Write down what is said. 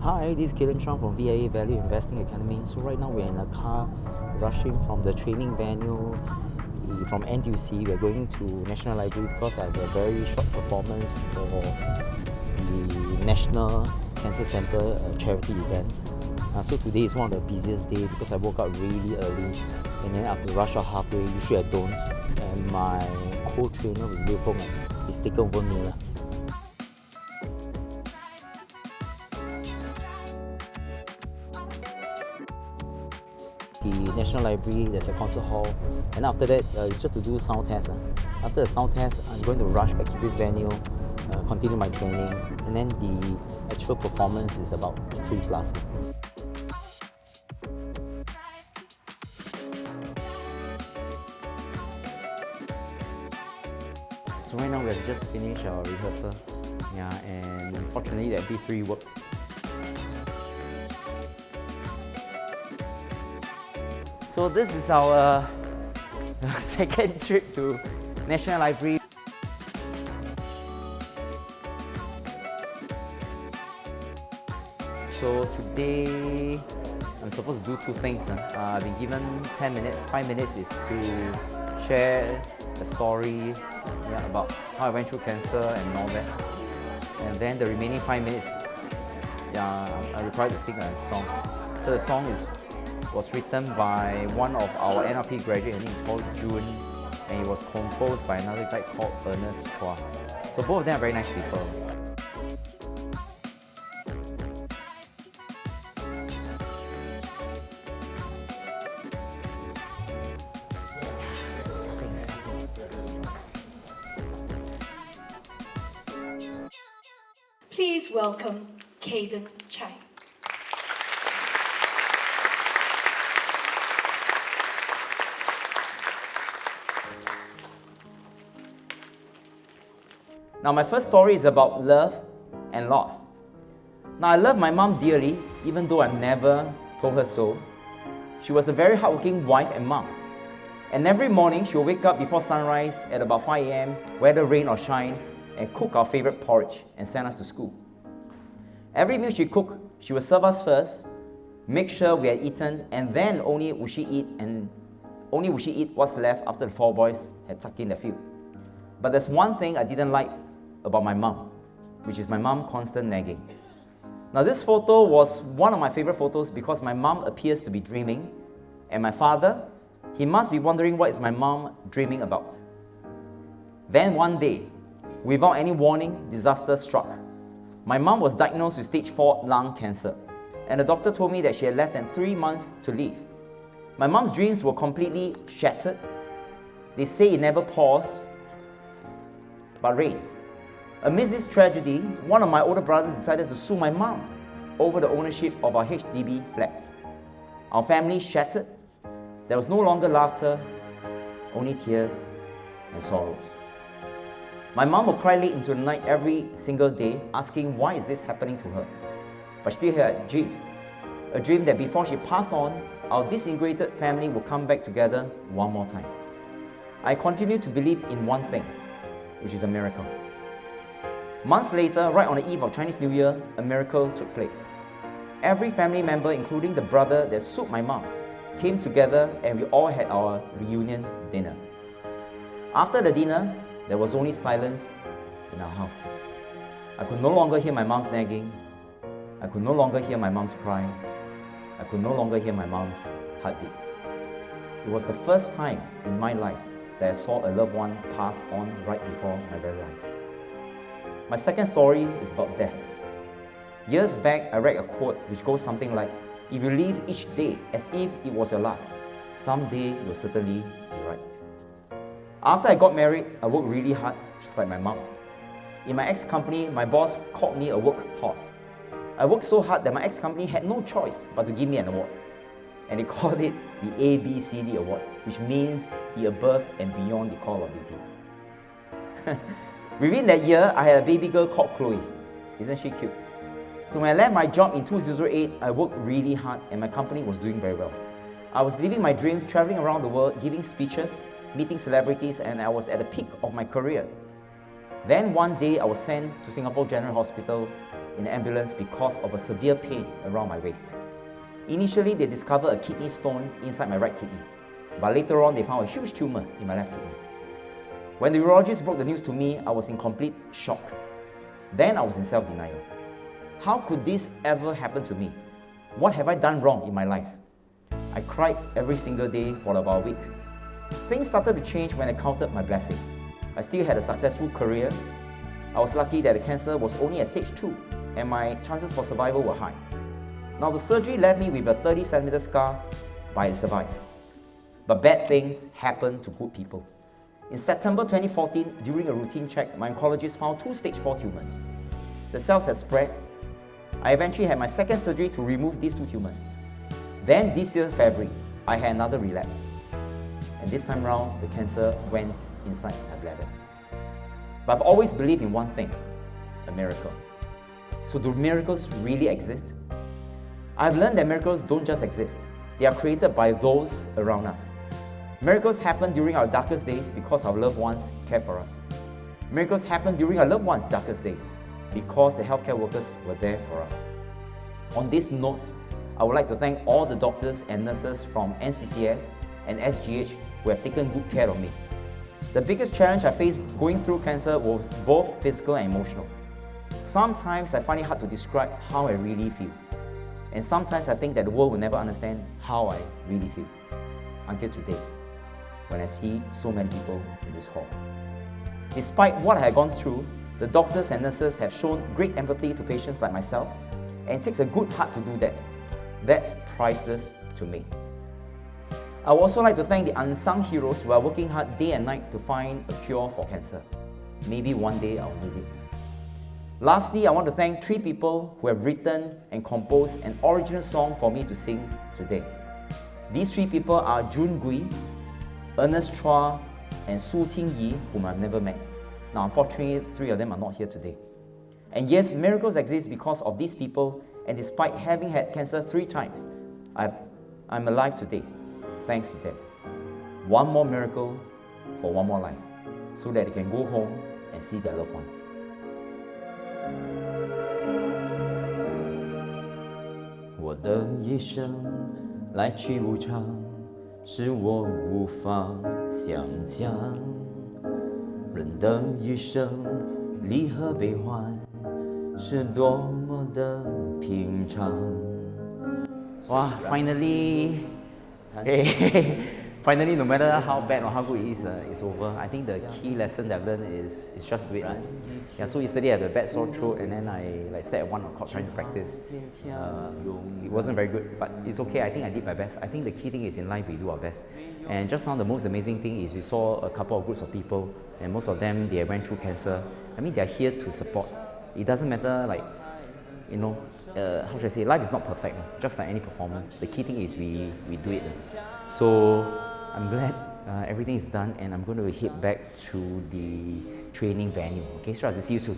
Hi, this is Cayden from VIA Value Investing Academy. So right now we're in a car rushing from the training venue from NCCS. We're going to National Library because I have a very short performance for the National Cancer Center charity event. So today is one of the busiest days because I woke up really early and then I have to rush out halfway. Usually I don't. And my co-trainer with Liu Feng is taken over me. The National Library, there's a concert hall, and after that it's just to do sound test. After the sound test, I'm going to rush back to this venue, continue my training, and then the actual performance is about 3+. So right now we have just finished our rehearsal, and unfortunately the MP3 worked. So this is our second trip to National Library. So today I'm supposed to do two things. I've been given 10 minutes. 5 minutes is to share a story about how I went through cancer and all that. And then the remaining 5 minutes, I'm required to sing a song. So the song was written by one of our NLP graduates. I think it's called June, and it was composed by another guy called Ernest Chua. So both of them are very nice people. Please welcome Cayden Chai. Now my first story is about love and loss. Now I love my mom dearly, even though I never told her so. She was a very hardworking wife and mom. And every morning she would wake up before sunrise at about 5 a.m, whether rain or shine, and cook our favorite porridge and send us to school. Every meal she cooked, she would serve us first, make sure we had eaten, and then only would she eat what's left after the 4 boys had tucked in their food. But there's one thing I didn't like about my mom, which is my mom constant nagging. Now this photo was one of my favorite photos because my mom appears to be dreaming, and my father, he must be wondering what is my mom dreaming about. Then one day, without any warning, disaster struck. My mom was diagnosed with stage 4 lung cancer, and the doctor told me that she had less than 3 months to live. My mom's dreams were completely shattered. They say it never pours, but rains. Amidst this tragedy, one of my older brothers decided to sue my mom over the ownership of our HDB flats. Our family shattered. There was no longer laughter, only tears and sorrows. My mom would cry late into the night every single day, asking why is this happening to her. But she still had a dream that before she passed on, our disintegrated family would come back together one more time. I continued to believe in one thing, which is a miracle. Months later, right on the eve of Chinese New Year, a miracle took place. Every family member, including the brother that sued my mom, came together and we all had our reunion dinner. After the dinner, there was only silence in our house. I could no longer hear my mom's nagging. I could no longer hear my mom's crying. I could no longer hear my mom's heartbeat. It was the first time in my life that I saw a loved one pass on right before my very eyes. My second story is about death. Years back, I read a quote which goes something like, if you live each day as if it was your last, someday you'll certainly be right. After I got married, I worked really hard, just like my mom. In my ex-company, my boss called me a workhorse. I worked so hard that my ex-company had no choice but to give me an award. And they called it the ABCD Award, which means the above and beyond the call of duty. Within that year, I had a baby girl called Chloe. Isn't she cute? So when I left my job in 2008, I worked really hard and my company was doing very well. I was living my dreams, traveling around the world, giving speeches, meeting celebrities, and I was at the peak of my career. Then one day I was sent to Singapore General Hospital in an ambulance because of a severe pain around my waist. Initially, they discovered a kidney stone inside my right kidney, but later on they found a huge tumor in my left kidney. When the urologist broke the news to me, I was in complete shock. Then I was in self-denial. How could this ever happen to me? What have I done wrong in my life? I cried every single day for about a week. Things started to change when I counted my blessing. I still had a successful career. I was lucky that the cancer was only at stage 2 and my chances for survival were high. Now the surgery left me with a 30cm scar, but I survived. But bad things happen to good people. In September 2014, during a routine check, my oncologist found 2 stage 4 tumors. The cells had spread. I eventually had my second surgery to remove these 2 tumors. Then this year, February, I had another relapse. And this time round, the cancer went inside my bladder. But I've always believed in one thing, a miracle. So do miracles really exist? I've learned that miracles don't just exist. They are created by those around us. Miracles happen during our darkest days because our loved ones care for us. Miracles happen during our loved ones' darkest days because the healthcare workers were there for us. On this note, I would like to thank all the doctors and nurses from NCCS and SGH who have taken good care of me. The biggest challenge I faced going through cancer was both physical and emotional. Sometimes I find it hard to describe how I really feel. And sometimes I think that the world will never understand how I really feel. Until today, when I see so many people in this hall. Despite what I had gone through, the doctors and nurses have shown great empathy to patients like myself, and it takes a good heart to do that. That's priceless to me. I would also like to thank the unsung heroes who are working hard day and night to find a cure for cancer. Maybe one day I'll need it. Lastly, I want to thank 3 people who have written and composed an original song for me to sing today. These 3 people are June Gwee, Ernest Chua, and Su Qingyi, whom I've never met. Now, unfortunately, 3 of them are not here today. And yes, miracles exist because of these people, and despite having had cancer 3 times, I'm alive today, thanks to them. One more miracle for one more life, so that they can go home and see their loved ones. 我的一生来去无常，使我无法想象。人的一生离合悲欢，是多么的平常。哇 ，finally， finally, no matter how bad or how good it is, it's over. I think the key lesson that I've learned is just do it. Yeah, so yesterday I had a bad sore throat and then I slept at 1 o'clock trying to practice. It wasn't very good, but it's okay. I think I did my best. I think the key thing is in life we do our best. And just now the most amazing thing is we saw a couple of groups of people and most of them, they went through cancer. I mean, they're here to support. It doesn't matter like, you know, how should I say, life is not perfect, just like any performance. The key thing is we do it. So I'm glad everything is done and I'm going to head back to the training venue. Okay, so I'll see you soon.